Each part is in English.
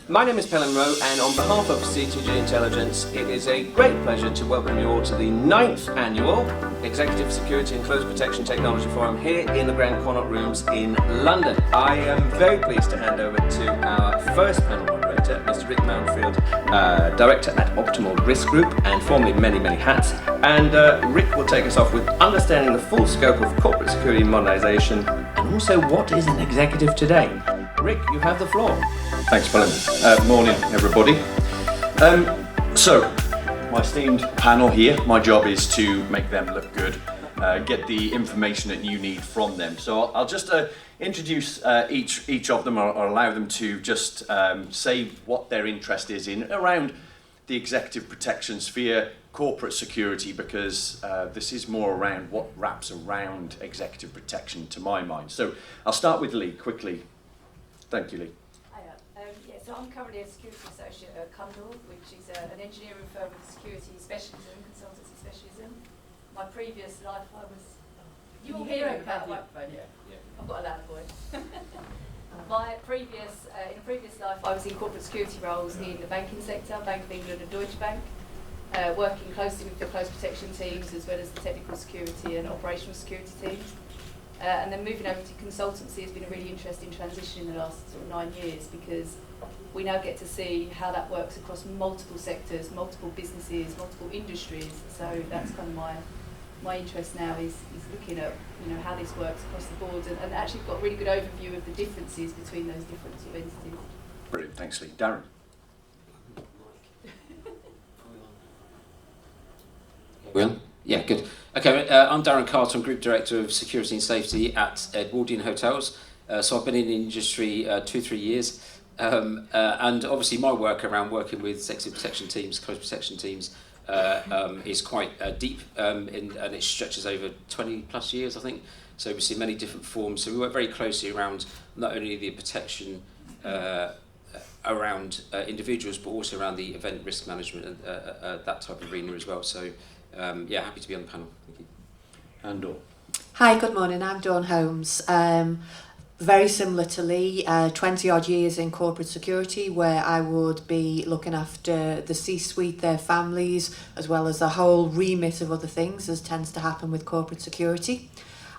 My name is Pelham Rowe, and on behalf of CTG Intelligence, it is a great pleasure to welcome you all to the 9th annual Executive Security and Close Protection Technology Forum here in the Grand Connaught Rooms in London. I am very pleased to hand over to our first panel moderator, Mr. Rick Mounfield, Director at Optimal Risk Group, and formerly many hats. And Rick will take us off with understanding the full scope of corporate security modernisation, and also what is an executive today. Rick, you have the floor. Thanks, Pelham. Morning, everybody. So, my esteemed panel here, my job is to make them look good, get the information that you need from them. So I'll just introduce each of them, or allow them to just say what their interest is in around the executive protection sphere, corporate security, because this is more around what wraps around executive protection to my mind. So I'll start with Leigh quickly. Thank you, Leigh. So I'm currently a security associate at Keynote, which is an engineering firm with security specialism, consultancy specialism. My previous life I was... You all hear it without a microphone? Yeah. I've got a loud voice. In a previous life I was in corporate security roles in the banking sector, Bank of England and Deutsche Bank, working closely with the close protection teams as well as the technical security and operational security teams. And then moving over to consultancy has been a really interesting transition in the last sort of 9 years, because we now get to see how that works across multiple sectors, multiple businesses, multiple industries. So that's kind of my interest now is looking at how this works across the board, and actually got a really good overview of the differences between those different sort of entities. Brilliant, thanks, Leigh. Darren. Well, yeah, good. Okay, I'm Darren Carter. I'm Group Director of Security and Safety at Edwardian Hotels. So I've been in the industry 2-3 years. And obviously my work around working with executive protection teams, close protection teams, is quite deep, and it stretches over 20 plus years, I think. So we see many different forms. So we work very closely around not only the protection around individuals, but also around the event risk management and that type of arena as well. So yeah, happy to be on the panel. Thank you. And Dawn. Hi, good morning. I'm Dawn Holmes. Very similar to Leigh, 20 odd years in corporate security, where I would be looking after the C-suite, their families, as well as a whole remit of other things, as tends to happen with corporate security.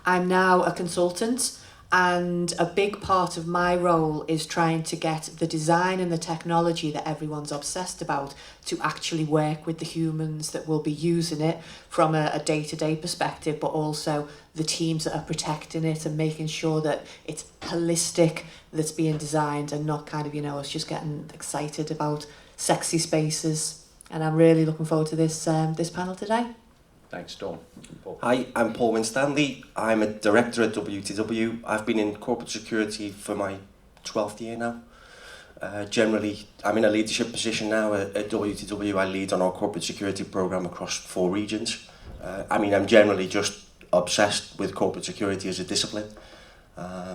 I'm now a consultant, and a big part of my role is trying to get the design and the technology that everyone's obsessed about to actually work with the humans that will be using it from a day-to-day perspective, but also the teams that are protecting it and making sure that it's holistic that's being designed, and not kind of, us just getting excited about sexy spaces. And I'm really looking forward to this panel today. Thanks, Dawn. Paul. Hi, I'm Paul Winstanley. I'm a director at WTW. I've been in corporate security for my 12th year now. Generally, I'm in a leadership position now at WTW. I lead on our corporate security program across 4 regions. I'm generally just obsessed with corporate security as a discipline.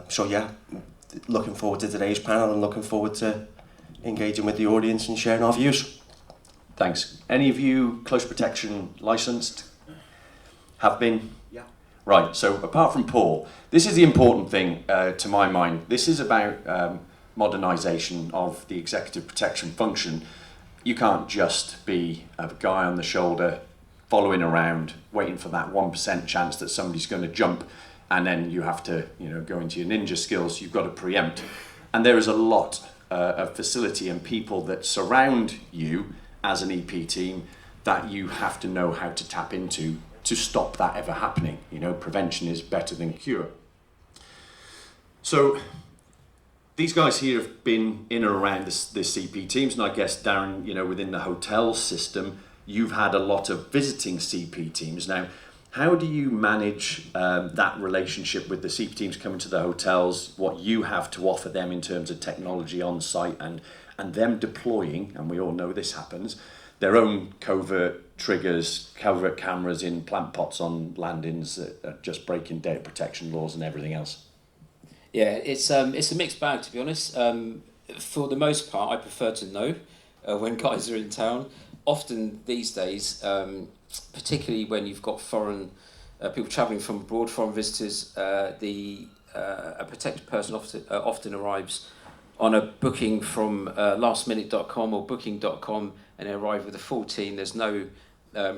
So yeah, looking forward to today's panel and looking forward to engaging with the audience and sharing our views. Thanks. Any of you close protection licensed? Have been? Yeah. Right, so apart from Paul, this is the important thing to my mind. This is about modernisation of the executive protection function. You can't just be a guy on the shoulder following around, waiting for that 1% chance that somebody's going to jump, and then you have to go into your ninja skills. You've got to preempt. And there is a lot of facility and people that surround you as an EP team that you have to know how to tap into to stop that ever happening. Prevention is better than cure. So these guys here have been in and around the CP teams, and I guess, Darren, within the hotel system, you've had a lot of visiting CP teams. Now, how do you manage that relationship with the CP teams coming to the hotels, what you have to offer them in terms of technology on site, and them deploying, and we all know this happens, their own covert triggers, covert cameras in plant pots on landings that are just breaking data protection laws and everything else? Yeah, it's a mixed bag, to be honest. For the most part, I prefer to know when guys are in town. Often these days, particularly when you've got foreign people travelling from abroad, foreign visitors, a protected person often arrives on a booking from lastminute.com or booking.com and they arrive with a full team. There's no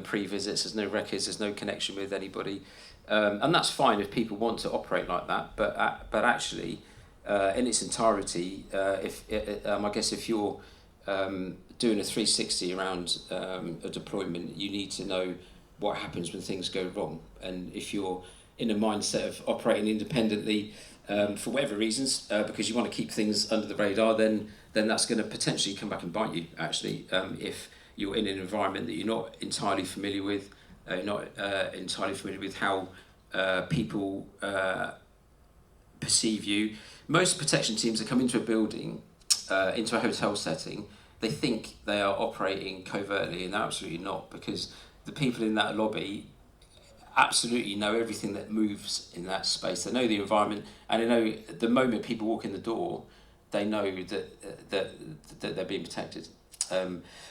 pre-visits, there's no records, there's no connection with anybody. And that's fine if people want to operate like that, but actually, in its entirety, I guess if you're doing a 360 around a deployment, you need to know what happens when things go wrong. And if you're in a mindset of operating independently for whatever reasons, because you want to keep things under the radar, then that's going to potentially come back and bite you, actually, if you're in an environment that you're not entirely familiar with, how people perceive you. Most protection teams that come into a building, into a hotel setting, they think they are operating covertly, and they're absolutely not, because the people in that lobby absolutely know everything that moves in that space. They know the environment, and they know the moment people walk in the door, they know that they're being protected.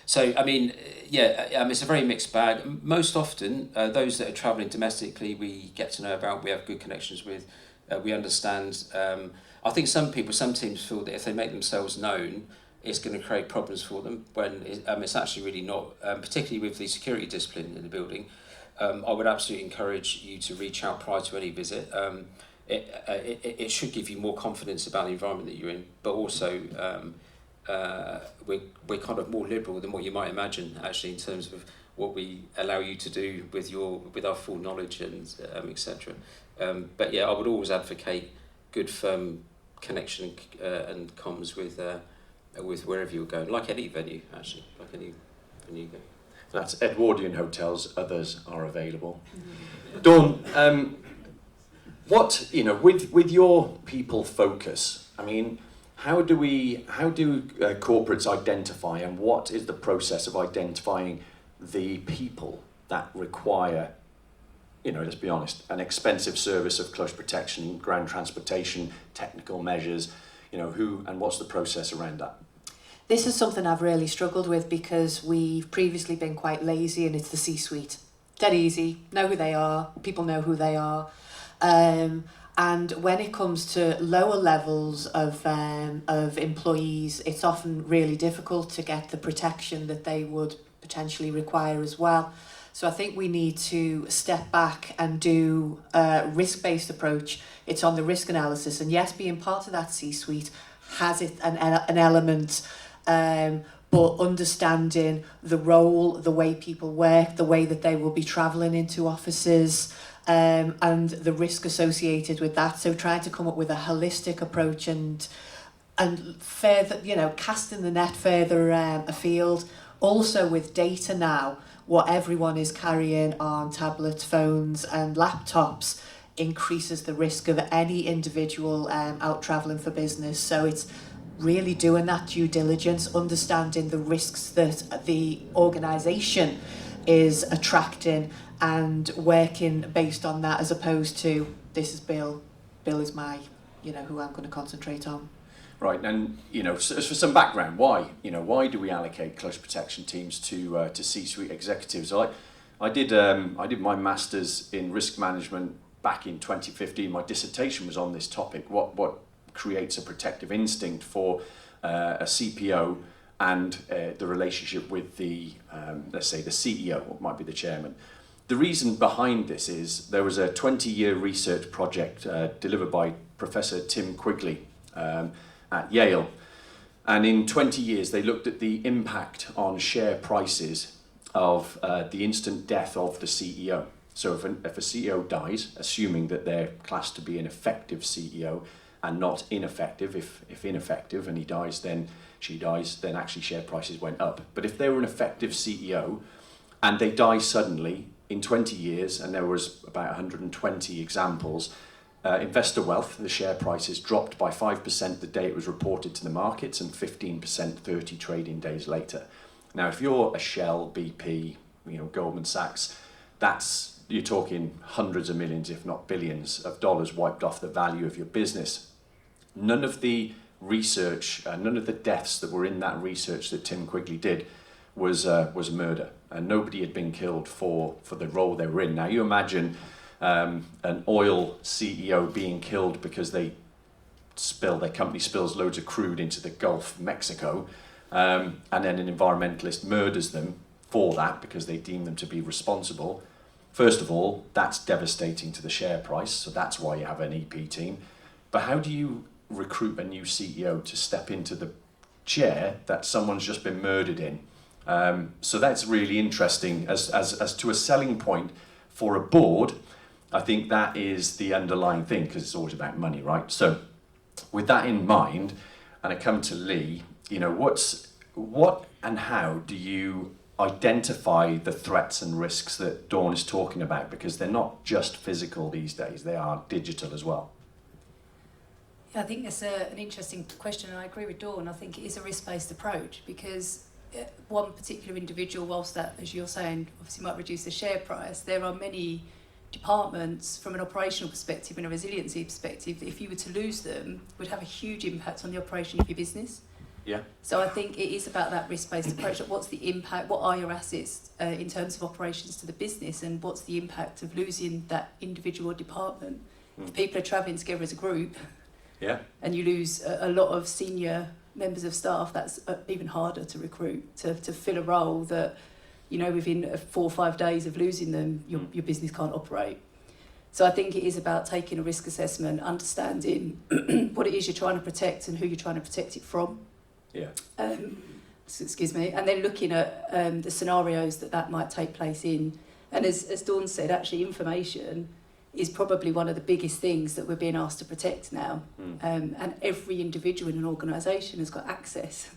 So, I mean, it's a very mixed bag. Most often, those that are travelling domestically, we get to know about, we have good connections with, we understand. I think some teams feel that if they make themselves known, it's going to create problems for them, when it's actually really not, particularly with the security discipline in the building. I would absolutely encourage you to reach out prior to any visit. It should give you more confidence about the environment that you're in, but also we're kind of more liberal than what you might imagine, actually, in terms of what we allow you to do with our full knowledge and etc. But yeah, I would always advocate good firm connection and comms with wherever you're going, like any venue, actually, like any venue you go. That's Edwardian hotels. Others are available. Dawn, what, with your people focus, I mean, how do corporates identify, and what is the process of identifying the people that require, let's be honest, an expensive service of close protection, ground transportation, technical measures, who and what's the process around that? This is something I've really struggled with, because we've previously been quite lazy, and it's the C-suite. Dead easy, know who they are, people know who they are. And when it comes to lower levels of employees, it's often really difficult to get the protection that they would potentially require as well. So I think we need to step back and do a risk-based approach. It's on the risk analysis, and yes, being part of that C-suite has an element, but understanding the role, the way people work, the way that they will be travelling into offices, and the risk associated with that. So trying to come up with a holistic approach and further, casting the net further afield. Also with data now, what everyone is carrying on tablets, phones and laptops increases the risk of any individual out travelling for business. So it's really doing that due diligence, understanding the risks that the organisation is attracting and working based on that, as opposed to, this is Bill is my, who I'm going to concentrate on. Right, and so for some background, why do we allocate close protection teams to C-suite executives? I did my master's in risk management back in 2015. My dissertation was on this topic: what creates a protective instinct for a CPO and the relationship with the let's say the CEO, or might be the chairman. The reason behind this is there was a 20-year research project delivered by Professor Tim Quigley at Yale, and in 20 years they looked at the impact on share prices of the instant death of the CEO. So if a CEO dies, assuming that they're classed to be an effective CEO and not ineffective, if ineffective and he dies, then she dies, then actually share prices went up. But if they were an effective CEO and they die suddenly in 20 years, and there was about 120 examples, investor wealth, the share prices dropped by 5% the day it was reported to the markets, and 15% 30 trading days later. Now, if you're a Shell, BP, Goldman Sachs, you're talking hundreds of millions, if not billions of dollars wiped off the value of your business. None of the research, none of the deaths that were in that research that Tim Quigley did was murder, and nobody had been killed for the role they were in. Now you imagine an oil CEO being killed because they their company spills loads of crude into the Gulf of Mexico, and then an environmentalist murders them for that because they deem them to be responsible. First of all, that's devastating to the share price, so that's why you have an EP team. But how do you recruit a new CEO to step into the chair that someone's just been murdered in? So that's really interesting as to a selling point for a board. I think that is the underlying thing, because it's always about money, right? So with that in mind, and I come to Leigh, you know, what and how do you identify the threats and risks that Dawn is talking about? Because they're not just physical these days, they are digital as well. Yeah, I think that's an interesting question, and I agree with Dawn. I think it is a risk-based approach, because one particular individual, whilst that, as you're saying, obviously might reduce the share price, there are many departments from an operational perspective and a resiliency perspective that if you were to lose them would have a huge impact on the operation of your business. Yeah. So I think it is about that risk-based approach. Like, what's the impact? What are your assets in terms of operations to the business, and what's the impact of losing that individual department? If people are travelling together as a group, Yeah. and you lose a lot of senior members of staff, that's even harder to recruit to fill a role that, you know, within 4 or 5 days of losing them, your business can't operate. So I think it is about taking a risk assessment, understanding what it is you're trying to protect and who you're trying to protect it from. Yeah. Excuse me, and then looking at the scenarios that might take place in. And as Dawn said, actually information is probably one of the biggest things that we're being asked to protect now. And every individual in an organisation has got access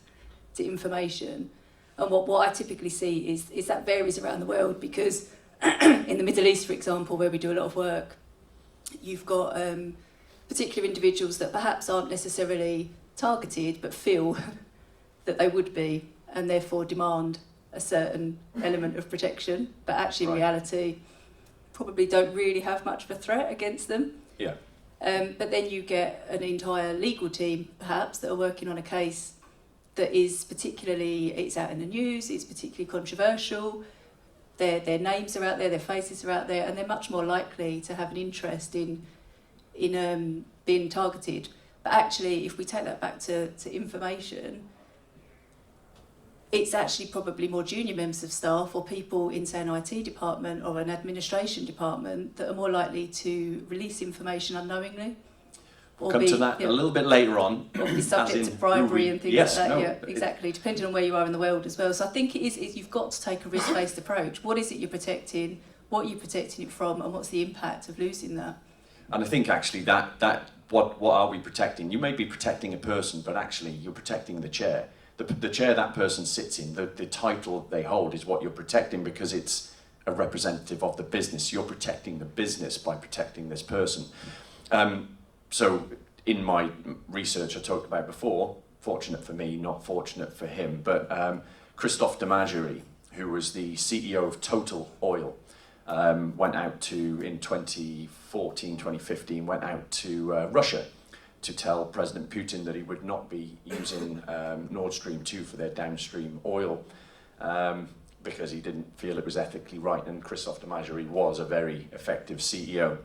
to information. And what I typically see is that varies around the world, because in the Middle East, for example, where we do a lot of work, you've got particular individuals that perhaps aren't necessarily targeted but feel that they would be, and therefore demand a certain element of protection, but actually in reality probably don't really have much of a threat against them. Yeah. But then you get an entire legal team perhaps that are working on a case that is particularly, it's out in the news, it's particularly controversial, their names are out there, their faces are out there, and they're much more likely to have an interest in being targeted. But actually, if we take that back to information, it's actually probably more junior members of staff or people in, say, an IT department or an administration department that are more likely to release information unknowingly. We'll come to that a little bit later on. Or be subject to bribery and things like that. Exactly, depending on where you are in the world as well. So I think it is you've got to take a risk-based approach. What is it you're protecting? What are you protecting it from? And what's the impact of losing that? And I think actually that what are we protecting? You may be protecting a person, but actually you're protecting the chair. The chair that person sits in, the title they hold is what you're protecting, because it's a representative of the business. You're protecting the business by protecting this person. So in my research I talked about before, fortunate for me, not fortunate for him, but Christophe de Margerie, who was the CEO of Total Oil, went out to, in 2014, 2015, went out to Russia to tell President Putin that he would not be using Nord Stream 2 for their downstream oil because he didn't feel it was ethically right, and Christophe de Margerie was a very effective CEO.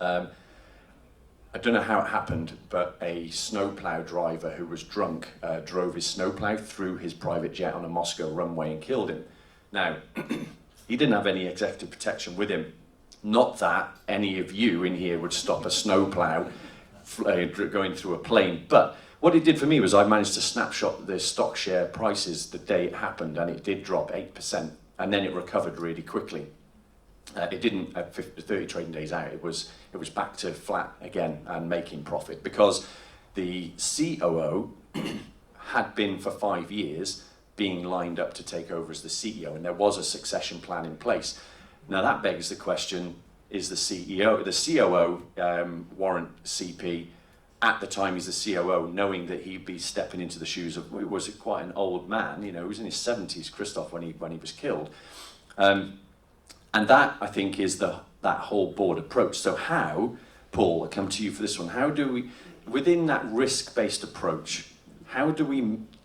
I don't know how it happened, but a snowplow driver who was drunk drove his snowplow through his private jet on a Moscow runway and killed him. Now, he didn't have any executive protection with him. Not that any of you in here would stop a snowplow going through a plane, but what it did for me was I managed to snapshot the stock share prices the day it happened, and it did drop 8%, and then it recovered really quickly. It didn't at 30 trading days out. It was back to flat again and making profit, because the COO had been for 5 years being lined up to take over as the CEO, and there was a succession plan in place. Now that begs the question: is the COO, Warrant CP, at the time he's the COO, knowing that he'd be stepping into the shoes of, was it quite an old man? You know, he was in his 70s, Christophe, when he was killed. And that, I think, is that whole board approach. So how, Paul, I come to you for this one, how do we, within that risk-based approach, how do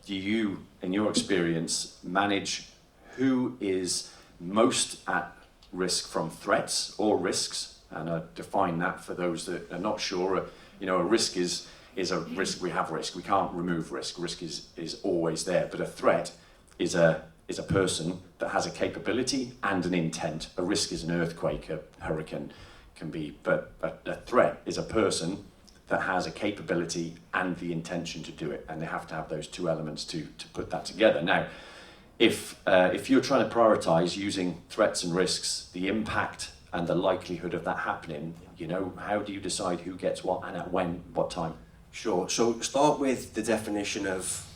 you, in your experience, manage who is most at risk from threats or risks? And I define that for those that are not sure. You know, a risk is is a risk. We have risk. We can't remove risk. Risk is always there. But a threat is a person that has a capability and an intent. A risk is an earthquake, a hurricane can be, but a threat is a person that has a capability and the intention to do it, and they have to have those two elements to put that together. Now, if you're trying to prioritise using threats and risks, the impact and the likelihood of that happening, you know, how do you decide who gets what and at when, what time? Sure. So start with the definition of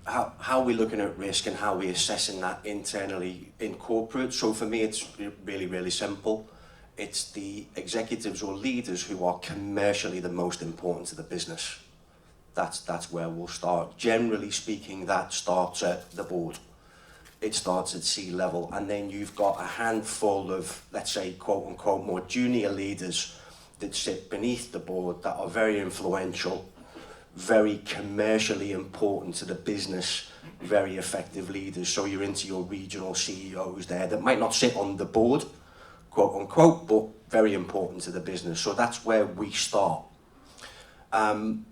how we're looking at risk and how we're assessing that internally in corporate. So for me, it's really, really simple. It's the executives or leaders who are commercially the most important to the business. That's where we'll start. Generally speaking, that starts at the board. It starts at C-level, and then you've got a handful of, let's say, quote-unquote, more junior leaders that sit beneath the board that are very influential, very commercially important to the business, very effective leaders. So you're into your regional CEOs there that might not sit on the board, quote unquote, but very important to the business. So that's where we start. In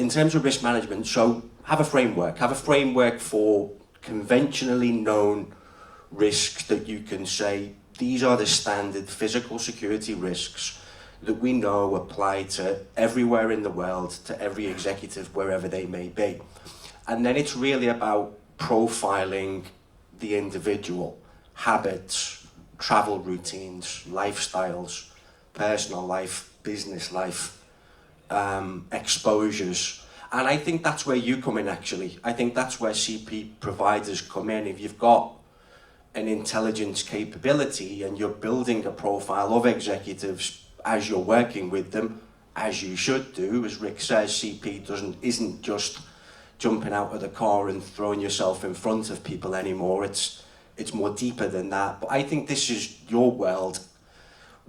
terms of risk management, so have a framework for conventionally known risks that you can say, these are the standard physical security risks that we know apply to everywhere in the world, to every executive, wherever they may be. And then it's really about profiling the individual, habits, travel routines, lifestyles, personal life, business life, exposures. And I think that's where you come in, actually. I think that's where CP providers come in. If you've got an intelligence capability and you're building a profile of executives as you're working with them, as you should do, as Rick says, CP isn't just jumping out of the car and throwing yourself in front of people anymore. It's more deeper than that. But I think this is your world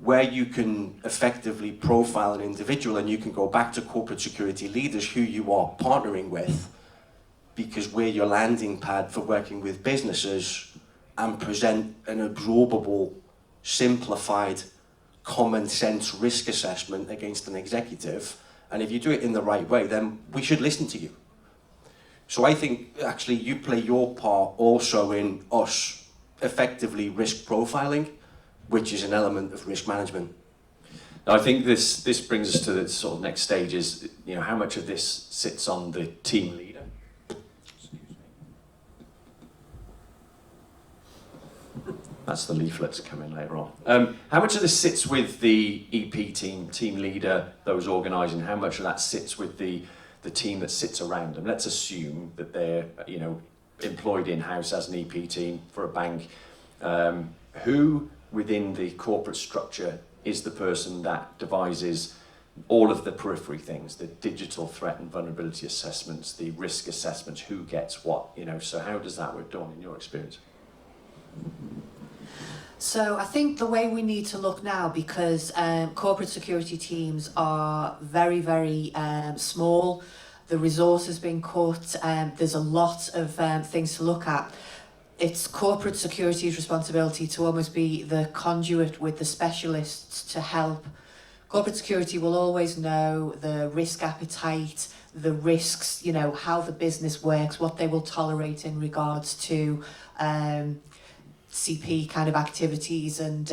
where you can effectively profile an individual, and you can go back to corporate security leaders who you are partnering with, because we're your landing pad for working with businesses, and present an absorbable, simplified, common sense risk assessment against an executive. And if you do it in the right way, then we should listen to you. So I think actually you play your part also in us effectively risk profiling, which is an element of risk management. Now, I think this brings us to the sort of next stage is, you know, how much of this sits on the team leader? That's the leaflets coming later on. How much of this sits with the EP team leader, those organising? How much of that sits with the team that sits around them? Let's assume that they're, you know, employed in-house as an EP team for a bank. Who within the corporate structure is the person that devises all of the periphery things, the digital threat and vulnerability assessments, the risk assessments, who gets what, you know? So how does that work, Dawn, in your experience? So I think the way we need to look now, because corporate security teams are very, very small, the resource has been cut, there's a lot of things to look at. It's corporate security's responsibility to almost be the conduit with the specialists to help. Corporate security will always know the risk appetite, the risks, you know, how the business works, what they will tolerate in regards to CP kind of activities and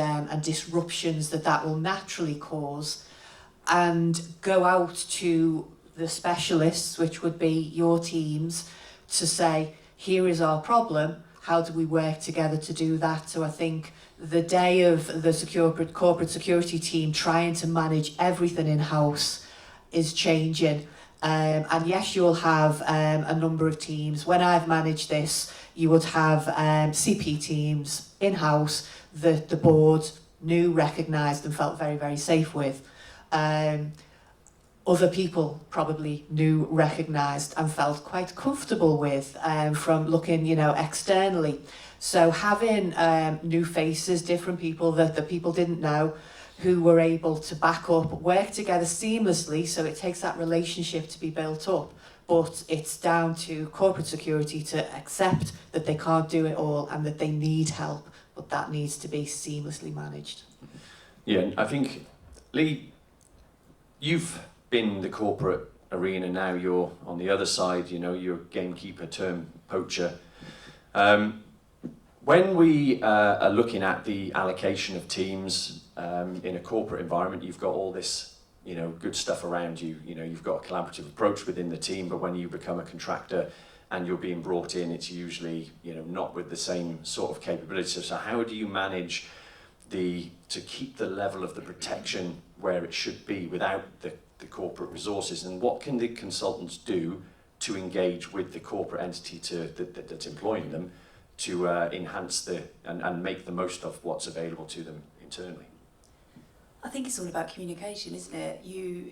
disruptions that will naturally cause, and go out to the specialists, which would be your teams, to say, here is our problem, how do we work together to do that? So I think the day of the corporate security team trying to manage everything in-house is changing. And yes, you'll have a number of teams. When I've managed this, you would have CP teams in-house that the board knew, recognised and felt very, very safe with. Other people probably knew, recognised and felt quite comfortable with from looking, you know, externally. So having new faces, different people that the people didn't know, who were able to back up, work together seamlessly, so it takes that relationship to be built up. But it's down to corporate security to accept that they can't do it all and that they need help, but that needs to be seamlessly managed. Yeah, I think, Leigh, you've been the corporate arena now, you're on the other side, you know, you're gamekeeper term poacher. When we are looking at the allocation of teams in a corporate environment, you've got all this, you know, good stuff around you. You know, you've got a collaborative approach within the team, but when you become a contractor and you're being brought in, it's usually, you know, not with the same sort of capabilities. So how do you manage to keep the level of the protection where it should be without the corporate resources, and what can the consultants do to engage with the corporate entity that's employing them to enhance and make the most of what's available to them internally? I think it's all about communication, isn't it?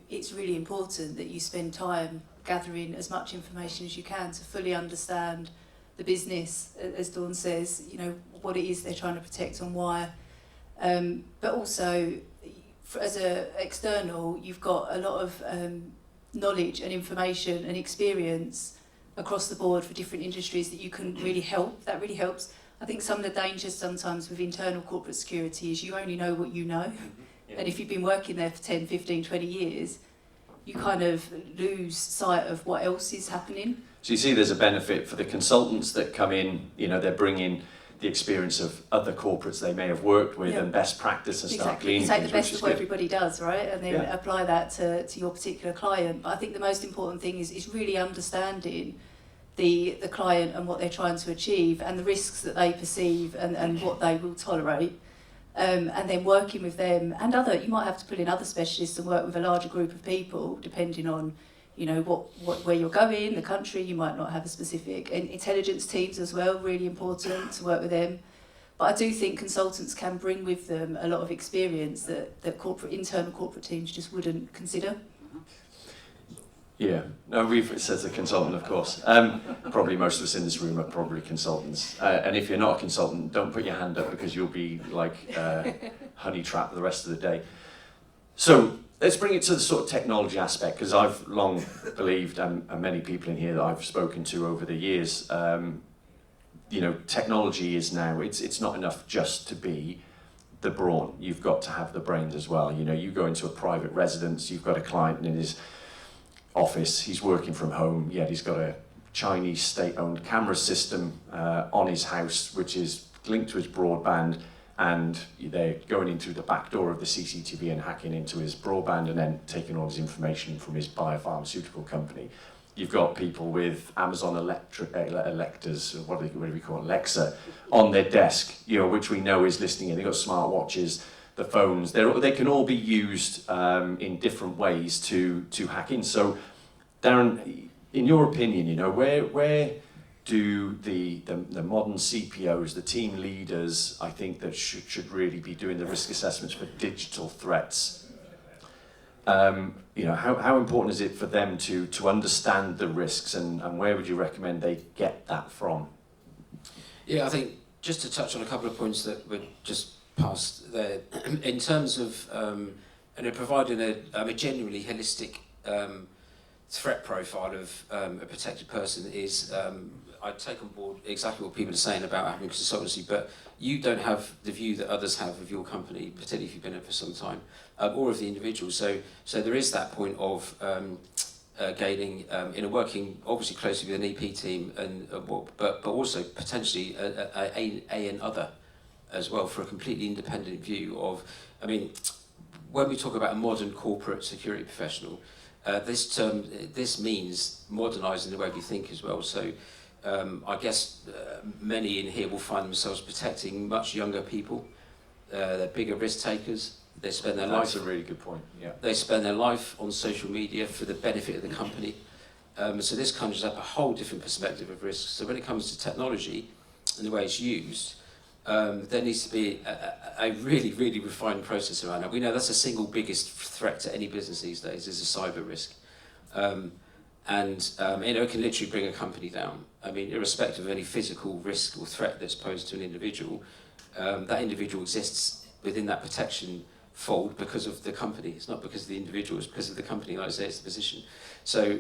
It's really important that you spend time gathering as much information as you can to fully understand the business, as Dawn says, you know, what it is they're trying to protect and why. But also, as an external, you've got a lot of knowledge and information and experience across the board for different industries that you can really help. That really helps. I think some of the dangers sometimes with internal corporate security is you only know what you know. Yeah. And if you've been working there for 10, 15, 20 years, you kind of lose sight of what else is happening. So you see there's a benefit for the consultants that come in, you know, they're bringing the experience of other corporates they may have worked with and best practice and start gleaning you take things, the best which is of what good. everybody does, right? And then apply that to your particular client. But I think the most important thing is really understanding the client and what they're trying to achieve and the risks that they perceive and what they will tolerate. And then working with them and you might have to put in other specialists and work with a larger group of people depending on, you know, where you're going, the country. You might not have a specific, and intelligence teams as well, really important to work with them. But I do think consultants can bring with them a lot of experience that internal corporate teams just wouldn't consider. Yeah, no, it says a consultant, of course. Probably most of us in this room are probably consultants. And if you're not a consultant, don't put your hand up because you'll be like honey trapped the rest of the day. So let's bring it to the sort of technology aspect, because I've long believed, and many people in here that I've spoken to over the years, you know, technology is now, it's not enough just to be the brawn. You've got to have the brains as well. You know, you go into a private residence, you've got a client in his office, he's working from home, yet he's got a Chinese state-owned camera system on his house, which is linked to his broadband, and they're going in through the back door of the CCTV and hacking into his broadband and then taking all his information from his biopharmaceutical company. You've got people with Amazon Electors, what do we call it, Alexa, on their desk, you know, which we know is listening in. They've got smartwatches, the phones. They can all be used in different ways to hack in. So, Darren, in your opinion, you know, where do the modern CPOs, the team leaders, I think that should really be doing the risk assessments for digital threats? You know, how important is it for them to understand the risks, and where would you recommend they get that from? Yeah, I think just to touch on a couple of points that were just passed there, in terms of providing a genuinely holistic threat profile of a protected person is, I take on board exactly what people are saying about having consultancy, but you don't have the view that others have of your company, particularly if you've been in it for some time, or of the individual. So there is that point of gaining, working obviously closely with an EP team, and but also potentially an other as well, for a completely independent view of, I mean, when we talk about a modern corporate security professional, this means modernising the way we think as well. So I guess many in here will find themselves protecting much younger people. They're bigger risk takers. They spend their life. That's a really good point. Yeah. They spend their life on social media for the benefit of the company. So this conjures up a whole different perspective of risk. So when it comes to technology and the way it's used, there needs to be a really, really refined process around it. We know that's the single biggest threat to any business these days is a cyber risk. It can literally bring a company down. I mean, irrespective of any physical risk or threat that's posed to an individual, that individual exists within that protection fold because of the company. It's not because of the individual, it's because of the company, like I say, it's the position. So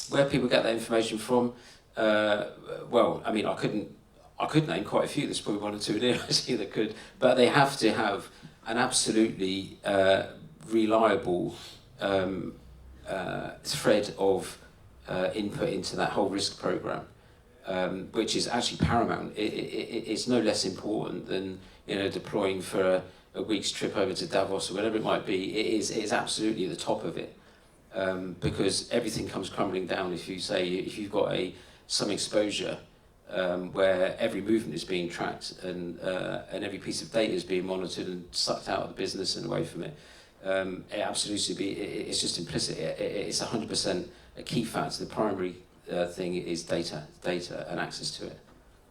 where people get that information from, well, I mean, I could name quite a few. There's probably one or two in here I see that could, but they have to have an absolutely reliable thread of input into that whole risk program, which is actually paramount. It's no less important than deploying for a week's trip over to Davos or whatever it might be. It is absolutely at the top of it, because everything comes crumbling down if you've got some exposure where every movement is being tracked and every piece of data is being monitored and sucked out of the business and away from it. It's just implicit. It's 100% a key factor. The primary thing is data and access to it.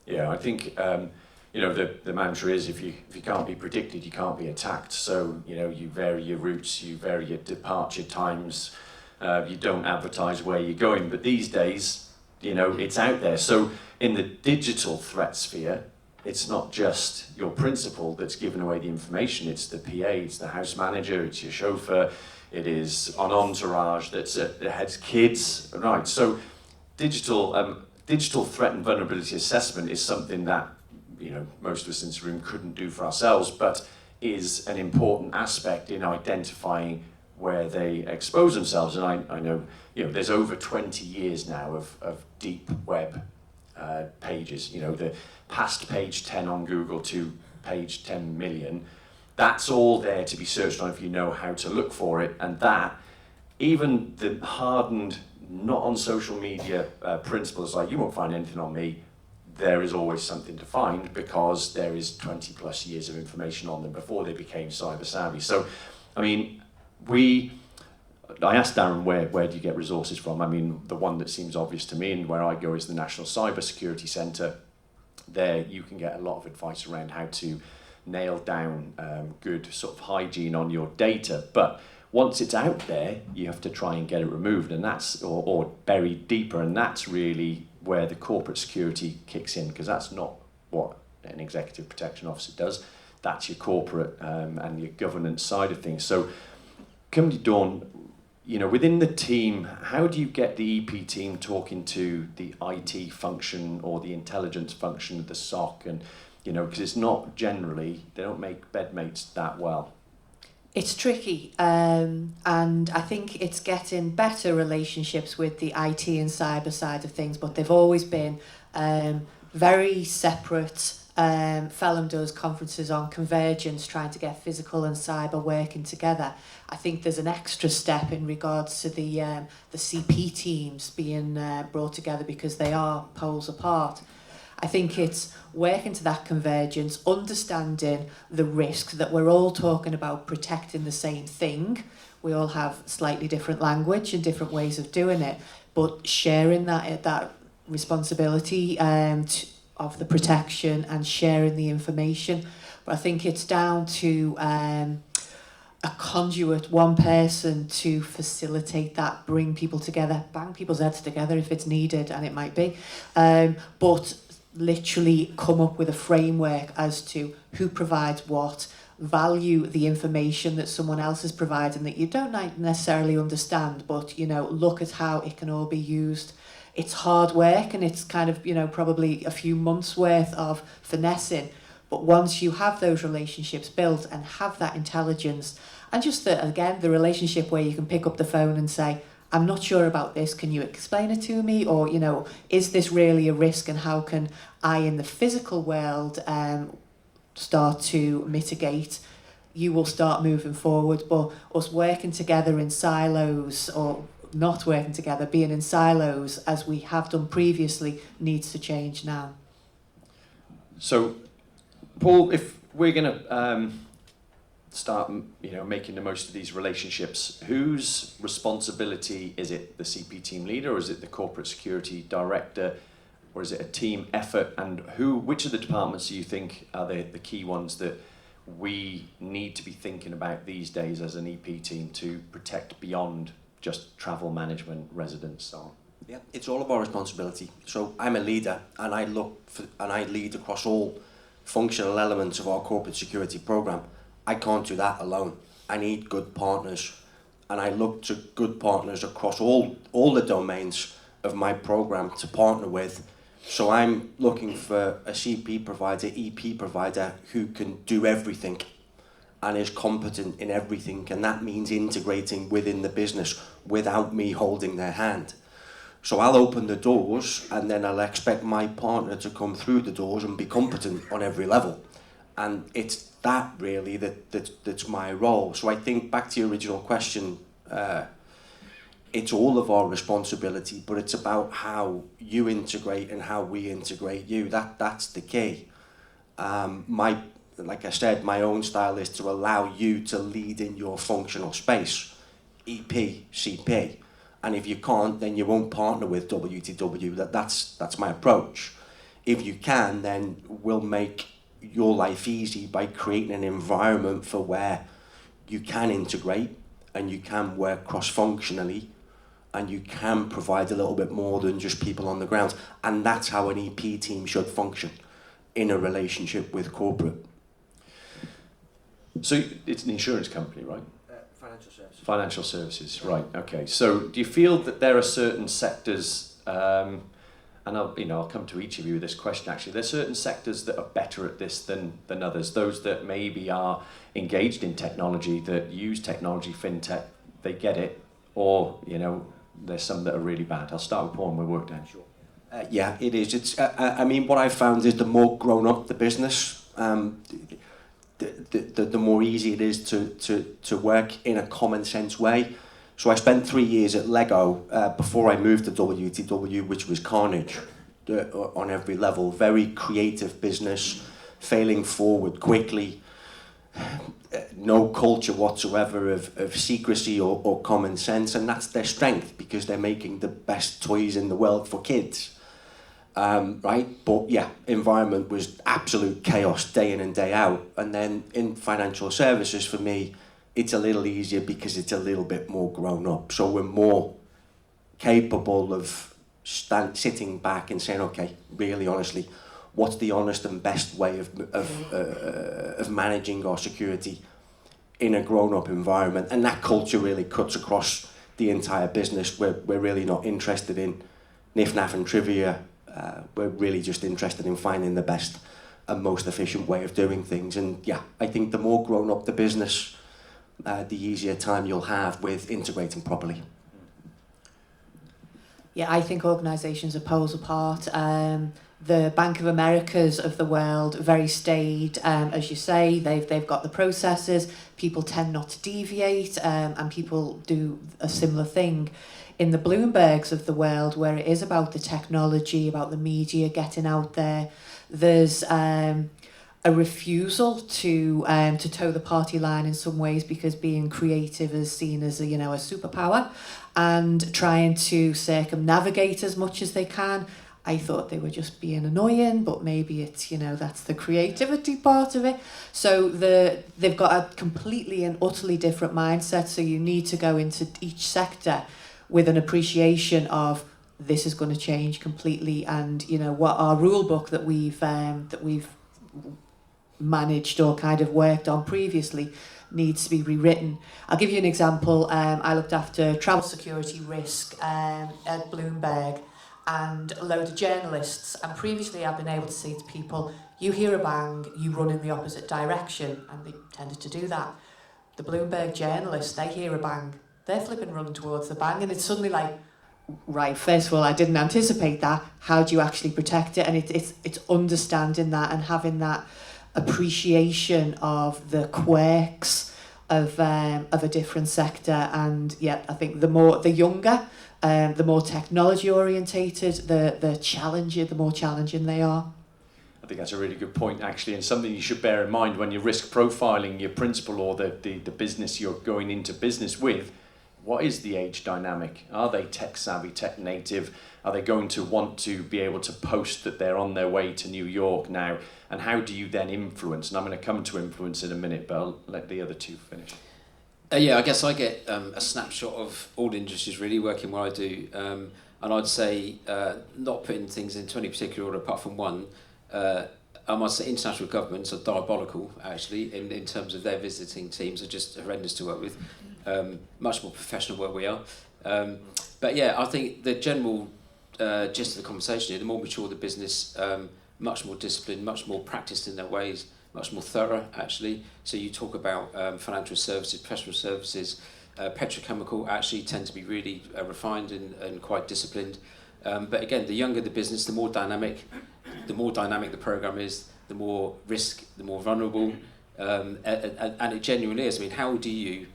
Yeah, I think the mantra is if you can't be predicted, you can't be attacked. So you vary your routes, you vary your departure times, you don't advertise where you're going. But these days, it's out there. So in the digital threat sphere, it's not just your principal that's giving away the information. It's the PA, it's the house manager, it's your chauffeur, it is an entourage that has kids, right? So digital threat and vulnerability assessment is something that most of us in this room couldn't do for ourselves, but is an important aspect in identifying where they expose themselves. And I know there's over 20 years now of deep web pages. The past page 10 on Google to page 10 million. That's all there to be searched on if you know how to look for it. And that, even the hardened, not on social media principles like you won't find anything on me, there is always something to find because there is 20 plus years of information on them before they became cyber savvy. So, I mean, I asked Darren where do you get resources from? I mean, the one that seems obvious to me and where I go is the National Cyber Security Centre. There you can get a lot of advice around how to nail down good sort of hygiene on your data. But once it's out there, you have to try and get it removed, and that's or buried deeper, and that's really where the corporate security kicks in, because that's not what an executive protection officer does. That's your corporate and your governance side of things. So, come to Dawn, within the team, how do you get the EP team talking to the IT function or the intelligence function of the SOC? And, because it's not generally, they don't make bedmates that well. It's tricky, and I think it's getting better relationships with the IT and cyber side of things, but they've always been very separate. Felham does conferences on convergence, trying to get physical and cyber working together. I think there's an extra step in regards to the CP teams being brought together because they are poles apart. I think it's working to that convergence, understanding the risk that we're all talking about protecting the same thing. We all have slightly different language and different ways of doing it, but sharing that responsibility of the protection and sharing the information. But I think it's down to a conduit, one person to facilitate that, bring people together, bang people's heads together if it's needed, and it might be. But literally come up with a framework as to who provides what, value the information that someone else is providing that you don't necessarily understand, but look at how it can all be used. It's hard work, and it's kind of probably a few months worth of finessing, but once you have those relationships built and have that intelligence, and just the relationship where you can pick up the phone and say, I'm not sure about this, can you explain it to me? Or, is this really a risk, and how can I in the physical world start to mitigate? You will start moving forward, but us working together in silos, or not working together, being in silos as we have done previously, needs to change now. So, Paul, if we're going to start making the most of these relationships, whose responsibility is it? The CP team leader, or is it the corporate security director, or is it a team effort? And which of the departments do you think are the key ones that we need to be thinking about these days as an EP team to protect beyond just travel management, residents, so on? Yeah, it's all of our responsibility. So I'm a leader, and I lead across all functional elements of our corporate security program. I can't do that alone. I need good partners, and I look to good partners across all the domains of my program to partner with. So I'm looking for a CP provider, EP provider who can do everything, and is competent in everything, and that means integrating within the business without me holding their hand. So I'll open the doors, and then I'll expect my partner to come through the doors and be competent on every level. And it's that really that's my role. So I think back to your original question, it's all of our responsibility, but it's about how you integrate and how we integrate you. That's the key. Like I said, my own style is to allow you to lead in your functional space, EP, CP. And if you can't, then you won't partner with WTW. That's my approach. If you can, then we'll make your life easy by creating an environment for where you can integrate and you can work cross-functionally and you can provide a little bit more than just people on the ground. And that's how an EP team should function in a relationship with corporate. So it's an insurance company, right? Financial services. Financial services, right? Okay. So do you feel that there are certain sectors, and I'll come to each of you with this question. Actually, there's certain sectors that are better at this than others. Those that maybe are engaged in technology, that use technology, fintech, they get it, or there's some that are really bad. I'll start with Paul and we'll work down. Sure. Yeah, it is. It's. I mean, what I've found is the more grown up the business, the more easy it is to work in a common sense way. So I spent 3 years at Lego before I moved to WTW, which was carnage on every level. Very creative business, failing forward quickly, no culture whatsoever of secrecy or common sense, and that's their strength because they're making the best toys in the world for kids. Right? But yeah, environment was absolute chaos day in and day out. And then in financial services, for me, it's a little easier because it's a little bit more grown up. So we're more capable of sitting back and saying, okay, really honestly, what's the honest and best way of managing our security in a grown-up environment? And that culture really cuts across the entire business. We're really not interested in niff-naff and trivia. We're really just interested in finding the best and most efficient way of doing things. And yeah, I think the more grown up the business, the easier time you'll have with integrating properly. Yeah, I think organisations are poles apart. The Bank of Americas of the world, very staid, as you say, they've got the processes, people tend not to deviate, and people do a similar thing. In the Bloombergs of the world, where it is about the technology, about the media getting out there, there's a refusal to toe the party line in some ways because being creative is seen as a superpower, and trying to circumnavigate as much as they can. I thought they were just being annoying, but maybe it's that's the creativity part of it. So they've got a completely and utterly different mindset. So you need to go into each sector with an appreciation of this is going to change completely, and what our rule book that we've managed or kind of worked on previously needs to be rewritten. I'll give you an example. I looked after travel security risk at Bloomberg, and a load of journalists, and previously I've been able to say to people, you hear a bang, you run in the opposite direction, and they tended to do that. The Bloomberg journalists, they hear a bang, they're flipping running towards the bang, and it's suddenly like, right, first of all, I didn't anticipate that. How do you actually protect it? And it's understanding that and having that appreciation of the quirks of a different sector. And yeah, I think the younger, the more technology orientated, the more challenging they are. I think that's a really good point, actually, and something you should bear in mind when you're risk profiling your principal or the business you're going into business with. What is the age dynamic? Are they tech savvy, tech native? Are they going to want to be able to post that they're on their way to New York now? And how do you then influence? And I'm going to come to influence in a minute, but I'll let the other two finish. Yeah, I guess I get a snapshot of all industries really working where I do. And I'd say, not putting things into any particular order apart from one, I must say international governments are diabolical, actually, in terms of their visiting teams are just horrendous to work with. Much more professional where we are. But yeah, I think the general gist of the conversation here, the more mature the business, much more disciplined, much more practiced in their ways, much more thorough actually. So you talk about financial services, professional services, petrochemical actually tend to be really refined and quite disciplined. But again, the younger the business, the more dynamic the program is, the more risk, the more vulnerable, and it genuinely is. I mean, how do you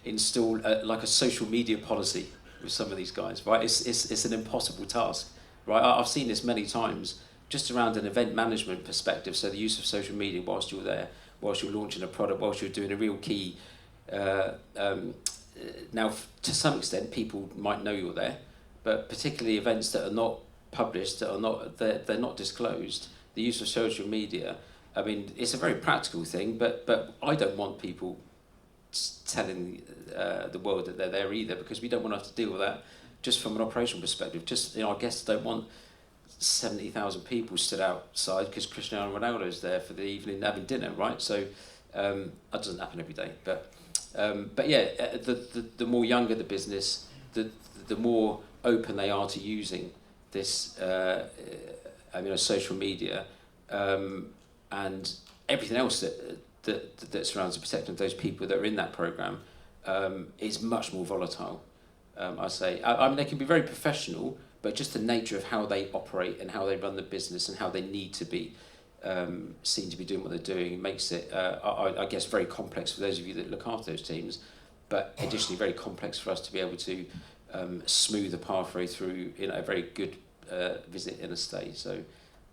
install like a social media policy with some of these guys, right? It's an impossible task, right? I've seen this many times, just around an event management perspective. So the use of social media whilst you're there, whilst you're launching a product, whilst you're doing a real key. Now, to some extent, people might know you're there, but particularly events that are not published, they're not disclosed. The use of social media, I mean, it's a very practical thing, but I don't want people telling the world that they're there either, because we don't want to have to deal with that just from an operational perspective. Just, our guests don't want 70,000 people stood outside because Cristiano Ronaldo's there for the evening having dinner, right? So that doesn't happen every day, but yeah, the more younger the business, the more open they are to using this, social media, and everything else that surrounds the protection of those people that are in that program is much more volatile. I say, I mean, they can be very professional, but just the nature of how they operate and how they run the business and how they need to be seen to be doing what they're doing makes it, I guess, very complex for those of you that look after those teams, but additionally very complex for us to be able to smooth the pathway through a very good visit in a stay. So,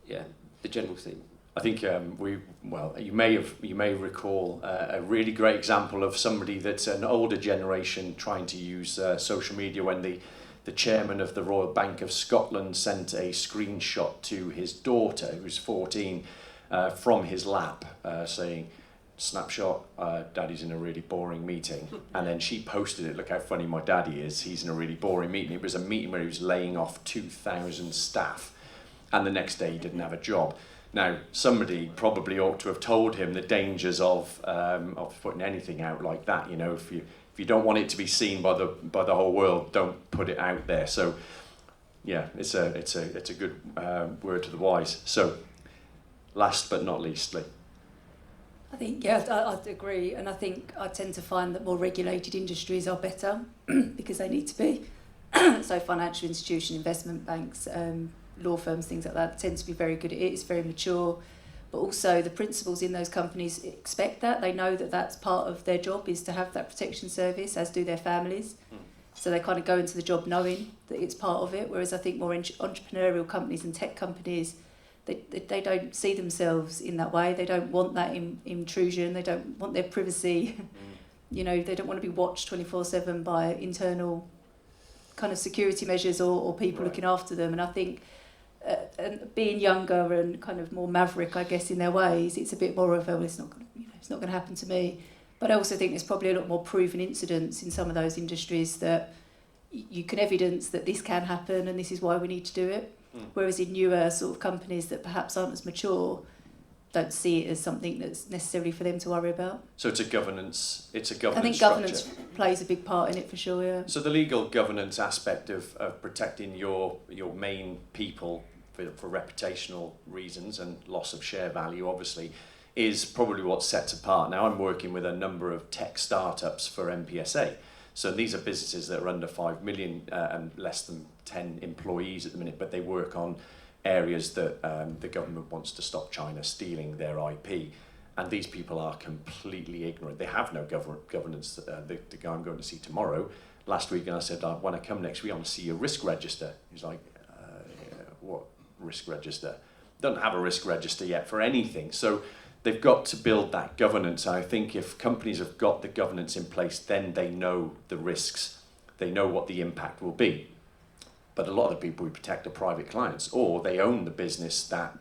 yeah, the general theme. I think you may recall a really great example of somebody that's an older generation trying to use social media when the chairman of the Royal Bank of Scotland sent a screenshot to his daughter, who's 14, from his lap, saying, "Snapshot, Daddy's in a really boring meeting." And then she posted it, "Look how funny my daddy is, he's in a really boring meeting." It was a meeting where he was laying off 2,000 staff, and the next day he didn't have a job. Now, somebody probably ought to have told him the dangers of putting anything out like that. If you don't want it to be seen by the whole world, don't put it out there. So, yeah, it's a good word to the wise. So, last but not least, Leigh. I think, I'd agree, and I think I tend to find that more regulated industries are better because they need to be. So financial institution, investment banks, law firms, things like that, tend to be very good at it. It's very mature, but also the principals in those companies expect that. They know that that's part of their job, is to have that protection service, as do their families. So they kind of go into the job knowing that it's part of it, whereas I think more entrepreneurial companies and tech companies, they don't see themselves in that way. They don't want that intrusion. They don't want their privacy. They don't want to be watched 24/7 by internal kind of security measures or people looking after them. And I think and being younger and kind of more maverick, I guess, in their ways, it's a bit more of it's not going to happen to me. But I also think there's probably a lot more proven incidents in some of those industries that you can evidence that this can happen and this is why we need to do it. Whereas in newer sort of companies that perhaps aren't as mature, don't see it as something that's necessarily for them to worry about. So it's a governance I think structure. governance plays a big part in it for sure, yeah. So the legal governance aspect of protecting your main people for reputational reasons and loss of share value, obviously, is probably what sets apart. Now, I'm working with a number of tech startups for MPSA. So these are businesses that are under 5 million and less than 10 employees at the minute, but they work on areas that the government wants to stop China stealing their IP. And these people are completely ignorant. They have no governance. The guy I'm going to see tomorrow, last week, and I said, when I come next week, I want to see your risk register. He's like, what risk register? Don't have a risk register yet for anything. So they've got to build that governance. I think if companies have got the governance in place, then they know the risks. They know what the impact will be. But a lot of the people we protect are private clients, or they own the business that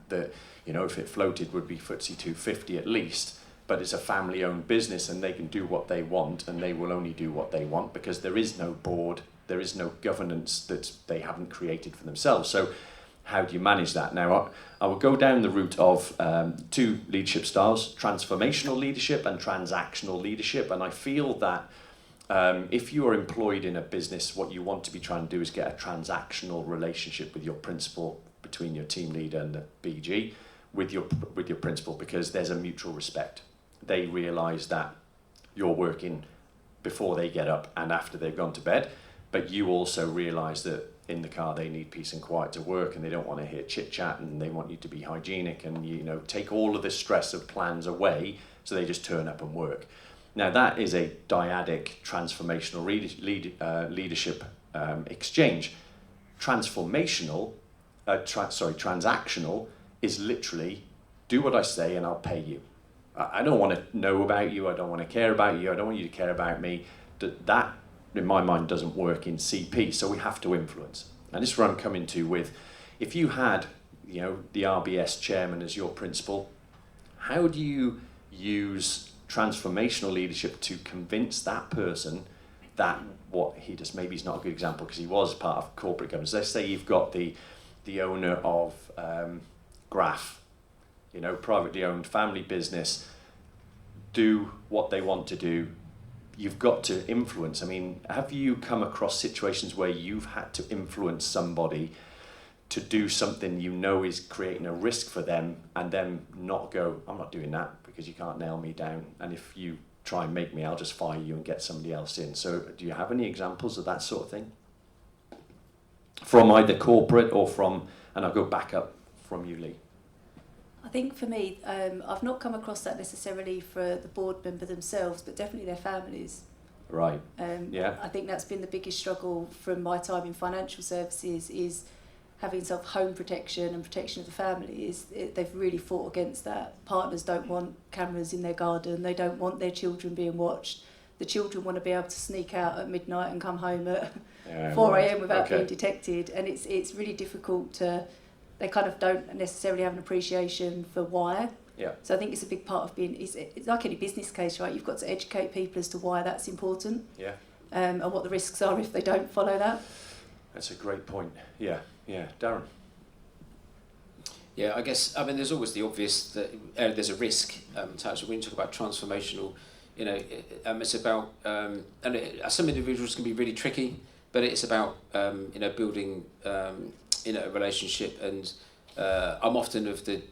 if it floated would be FTSE 250 at least, but it's a family-owned business and they can do what they want and they will only do what they want because there is no board, there is no governance that they haven't created for themselves. So how do you manage that? Now, I will go down the route of two leadership styles, transformational leadership and transactional leadership, and I feel that if you are employed in a business, what you want to be trying to do is get a transactional relationship with your principal between your team leader and the BG, with your principal, because there's a mutual respect. They realise that you're working before they get up and after they've gone to bed, but you also realise that in the car they need peace and quiet to work, and they don't want to hear chit chat, and they want you to be hygienic, and take all of the stress of plans away, so they just turn up and work. Now that is a dyadic transformational leadership exchange. Transactional is literally do what I say and I'll pay you. I don't want to know about you, I don't want to care about you, I don't want you to care about me. That, in my mind, doesn't work in CP, so we have to influence. And this is where I'm coming to with, if you had the RBS chairman as your principal, how do you use transformational leadership to convince that person that what he does, maybe he's not a good example because he was part of corporate governance. Let's say you've got the owner of Graph, privately owned family business, do what they want to do. You've got to influence. I mean, have you come across situations where you've had to influence somebody to do something is creating a risk for them, and then not go, I'm not doing that because you can't nail me down, and if you try and make me, I'll just fire you and get somebody else in. So do you have any examples of that sort of thing? From either corporate or from, and I'll go back up from you, Leigh. I think for me, I've not come across that necessarily for the board member themselves, but definitely their families. Right. Yeah. I think that's been the biggest struggle from my time in financial services, is having home protection and protection of the family. They've really fought against that. Partners don't want cameras in their garden. They don't want their children being watched. The children want to be able to sneak out at midnight and come home at 4 a.m. without being detected. And it's really difficult to. They kind of don't necessarily have an appreciation for why. Yeah. So I think it's a big part of being. It's like any business case, right? You've got to educate people as to why that's important. Yeah. And what the risks are if they don't follow that. That's a great point. Yeah. Yeah, Darren. Yeah, I guess, there's always the obvious that there's a risk attached. When you talk about transformational, it's about, some individuals can be really tricky, but it's about, building, a relationship. And I'm often of the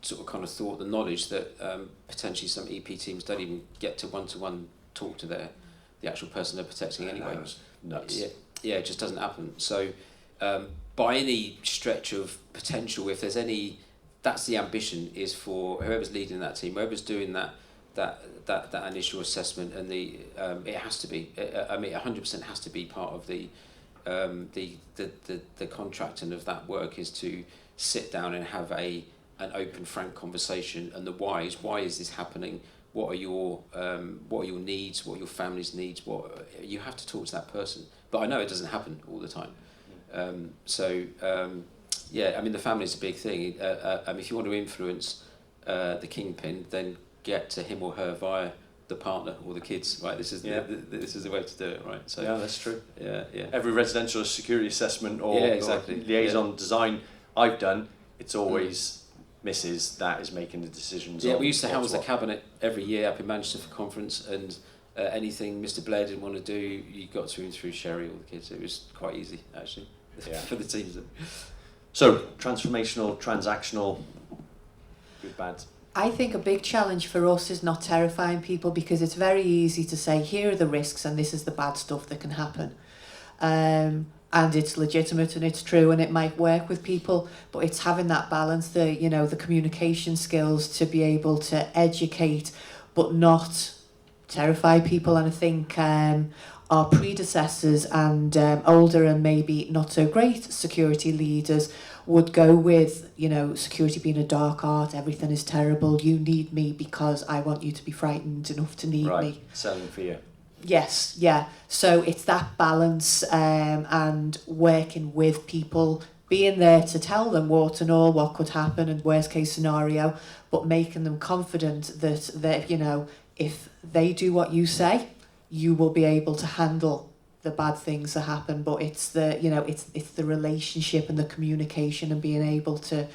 sort of kind of thought, the knowledge that potentially some EP teams don't even get to one-to-one talk to the actual person they're protecting anyway. Nuts. Yeah, it just doesn't happen. So, by any stretch of potential, if there's any, that's the ambition, is for whoever's leading that team, whoever's doing that initial assessment, and it has to be. 100% has to be part of the contract and of that work, is to sit down and have an open, frank conversation, and the whys. Why is this happening? What are your needs? What are your family's needs? You have to talk to that person. But I know it doesn't happen all the time. The family's a big thing. If you want to influence the kingpin, then get to him or her via the partner or the kids. Right, this is the way to do it. Right. So yeah, that's true. Yeah. Every residential security assessment or exactly. liaison design I've done, it's always Mrs. that is making the decisions. Yeah, we used to house the cabinet every year up in Manchester for conference, and anything Mr. Blair didn't want to do, you got through Sherry or the kids. It was quite easy actually. Yeah. For the teams. So, transformational, transactional, good, bad. I think a big challenge for us is not terrifying people, because it's very easy to say, here are the risks and this is the bad stuff that can happen. And it's legitimate and it's true and it might work with people, but it's having that balance, the communication skills to be able to educate but not terrify people. And I think our predecessors and older and maybe not so great security leaders would go with, security being a dark art, everything is terrible, you need me because I want you to be frightened enough to need me. Selling fear. Yes, yeah. So it's that balance and working with people, being there to tell them what and all, what could happen and worst case scenario, but making them confident that, if they do what you say, you will be able to handle the bad things that happen. But it's it's the relationship and the communication and being able to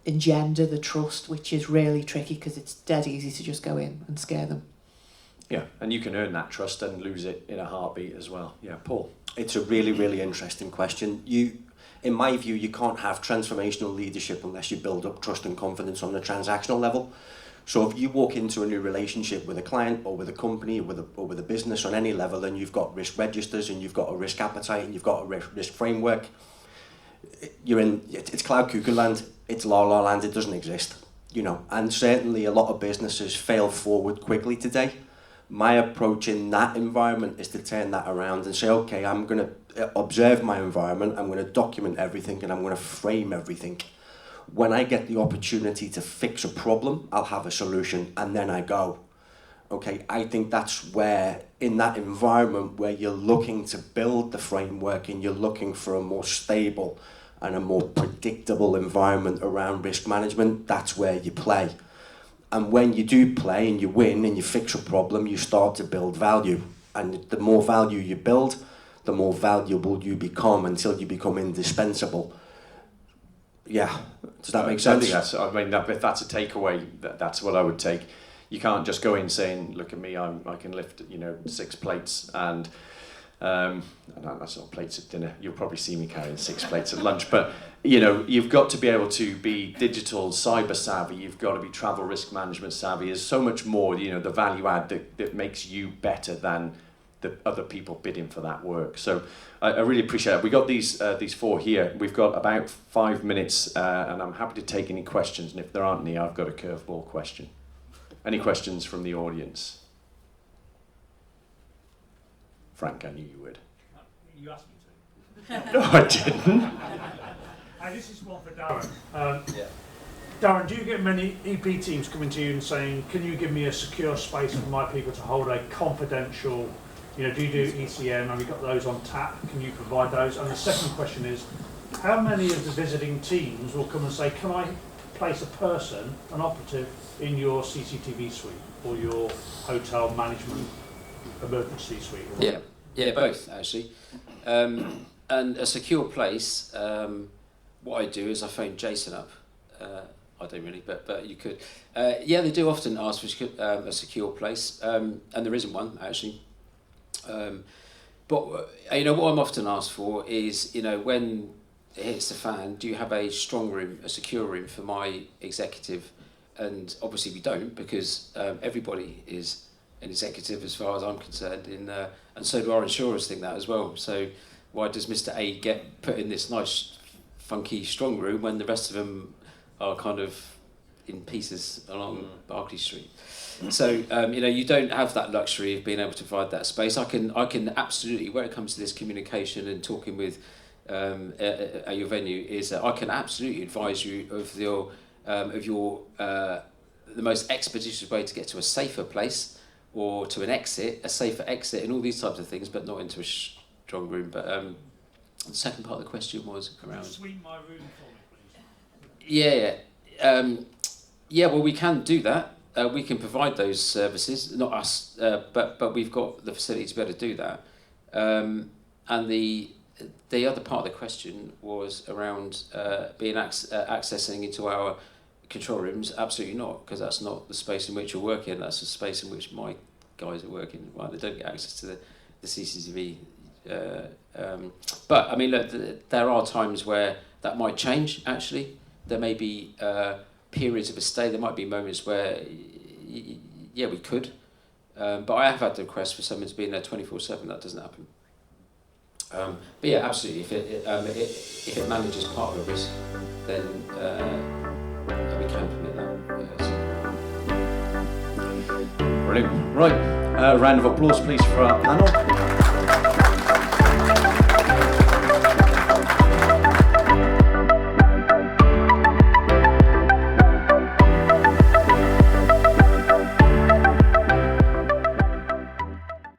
engender the trust, which is really tricky, because it's dead easy to just go in and scare them. Yeah, and you can earn that trust and lose it in a heartbeat as well. Yeah, Paul. It's a really, really interesting question. in my view, you can't have transformational leadership unless you build up trust and confidence on the transactional level. So if you walk into a new relationship with a client or with a company or with a business on any level, and you've got risk registers and you've got a risk appetite and you've got a risk framework, it's cloud cuckoo land, it's la la land, it doesn't exist, you know. And certainly a lot of businesses fail forward quickly today. My approach in that environment is to turn that around and say, okay, I'm going to observe my environment, I'm going to document everything, and I'm going to frame everything. When I get the opportunity to fix a problem, I'll have a solution, and then I go. Okay, I think that's where, in that environment where you're looking to build the framework and you're looking for a more stable and a more predictable environment around risk management, that's where you play. And when you do play and you win and you fix a problem, you start to build value. And the more value you build, the more valuable you become until you become indispensable. Yeah, does that make sense? I mean, if that's a takeaway, that's what I would take. You can't just go in saying, look at me, I can lift 6 plates and that's not plates at dinner. You'll probably see me carrying 6 plates at lunch, but you've got to be able to be digital, cyber savvy. You've got to be travel risk management savvy. There's so much more. The value add that makes you better than the other people bidding for that work. So I really appreciate it. We got these 4 here. We've got about 5 minutes, and I'm happy to take any questions. And if there aren't any, I've got a curveball question. Any questions from the audience? Frank, I knew you would. You asked me to. No, I didn't. And this is one for Darren. Darren, do you get many EP teams coming to you and saying, can you give me a secure space for my people to hold a confidential, do you do ECM? Have you got those on tap? Can you provide those? And the second question is, how many of the visiting teams will come and say, can I place a person, an operative, in your CCTV suite or your hotel management emergency suite? Yeah, both actually. And a secure place, what I do is I phone Jason up. I don't really, but you could. They do often ask for a secure place, and there isn't one actually. But what I'm often asked for is, when it hits the fan, do you have a strong room, a secure room for my executive? And obviously we don't, because everybody is an executive as far as I'm concerned, and so do our insurers think that as well. So why does Mr. A get put in this nice, funky, strong room when the rest of them are kind of in pieces along Berkeley Street? So you don't have that luxury of being able to provide that space. I can absolutely, when it comes to this communication and talking with at your venue, is that I can absolutely advise you of the most expeditious way to get to a safer place or to a safer exit, and all these types of things, but not into a strong room. But the second part of the question was around. Can you sweep my room for me, please? Well, we can do that. We can provide those services, not us, but we've got the facility to be able to do that. And the other part of the question was around being accessing into our control rooms. Absolutely not, because that's not the space in which you're working. That's the space in which my guys are working. Well, they don't get access to the CCTV. But I mean, look, there are times where that might change. Actually, there may be periods of a stay. There might be moments where, we could. But I have had the request for someone to be in there 24/7. That doesn't happen. But yeah, absolutely. If it manages part of the risk, then we can permit that. Brilliant. Right, a round of applause, please, for our panel.